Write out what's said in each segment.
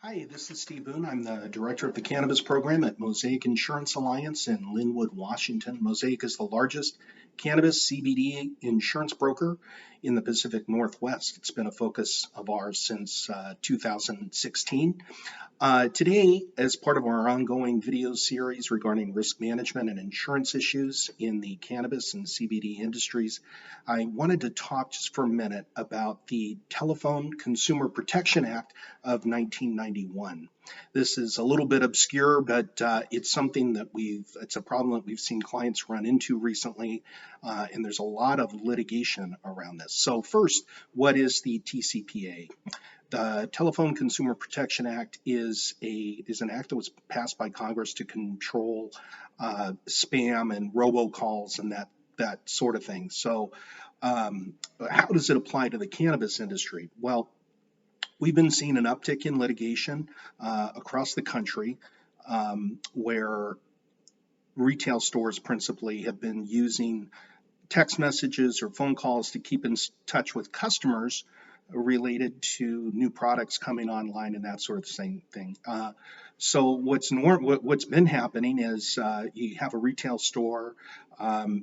Hi, this is Steve Boone. I'm the director of the cannabis program at Mosaic Insurance Alliance in Linwood, Washington. Mosaic is the largest cannabis CBD insurance broker in the Pacific Northwest. It's been a focus of ours since 2016. Today, as part of our ongoing video series regarding risk management and insurance issues in the cannabis and CBD industries, I wanted to talk just for a minute about the Telephone Consumer Protection Act of 1991. This is a little bit obscure, but it's something that it's a problem that we've seen clients run into recently, and there's a lot of litigation around this. So first, what is the TCPA? The Telephone Consumer Protection Act is an act that was passed by Congress to control spam and robocalls and that sort of thing. So how does it apply to the cannabis industry? Well, we've been seeing an uptick in litigation across the country where retail stores principally have been using text messages or phone calls to keep in touch with customers related to new products coming online and that sort of thing. So what's been happening is you have a retail store,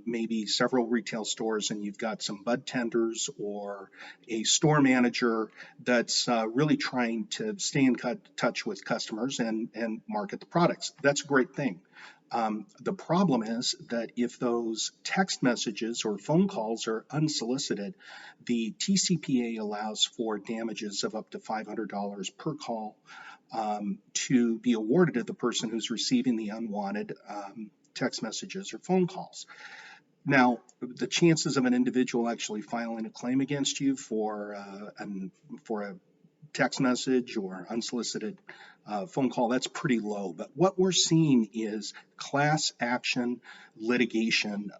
maybe several retail stores, and you've got some bud tenders or a store manager that's really trying to stay in touch with customers and market the products. That's a great thing. The problem is that if those text messages or phone calls are unsolicited, the TCPA allows for damages of up to $500 per call to be awarded to the person who's receiving the unwanted text messages or phone calls. Now, the chances of an individual actually filing a claim against you for a text message or unsolicited phone call, that's pretty low. But what we're seeing is class action litigation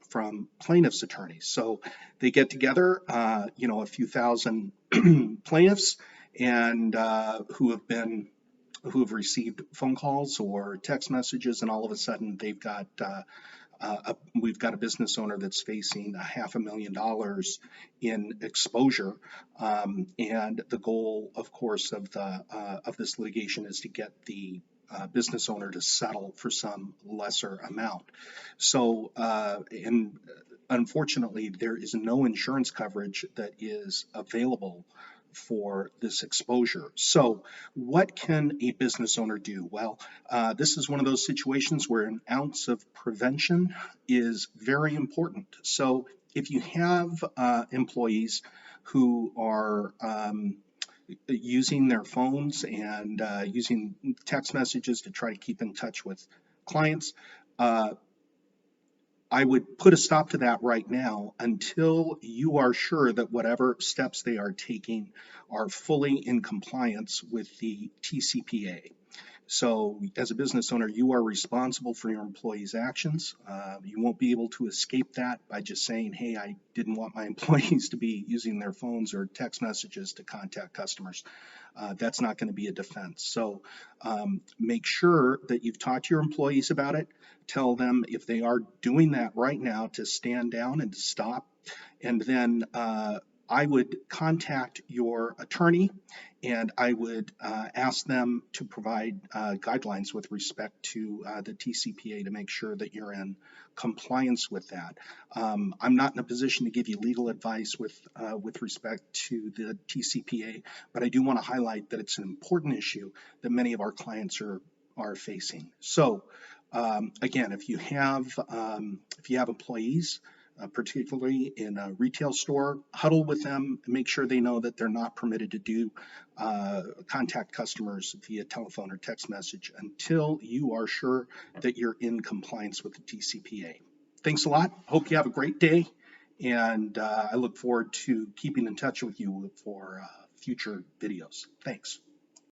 from plaintiffs' attorneys. So they get together, a few thousand plaintiffs and who have received phone calls or text messages, and all of a sudden we've got a business owner that's facing $500,000 in exposure, and the goal, of course, of this litigation is to get the business owner to settle for some lesser amount. So, and unfortunately, there is no insurance coverage that is available for this exposure. So what can a business owner do? Well, this is one of those situations where an ounce of prevention is very important. So if you have employees who are using their phones and using text messages to try to keep in touch with clients, I would put a stop to that right now until you are sure that whatever steps they are taking are fully in compliance with the TCPA. So as a business owner, you are responsible for your employees' actions. You won't be able to escape that by just saying, hey, I didn't want my employees to be using their phones or text messages to contact customers. That's not going to be a defense. So make sure that you've talked to your employees about it. Tell them if they are doing that right now to stand down and to stop. And then I would contact your attorney and I would ask them to provide guidelines with respect to the TCPA to make sure that you're in compliance with that. I'm not in a position to give you legal advice with respect to the TCPA, but I do want to highlight that it's an important issue that many of our clients are facing. So again, if you have employees, particularly in a retail store, huddle with them, make sure they know that they're not permitted to contact customers via telephone or text message until you are sure that you're in compliance with the TCPA. Thanks a lot. Hope you have a great day, and I look forward to keeping in touch with you for future videos. Thanks.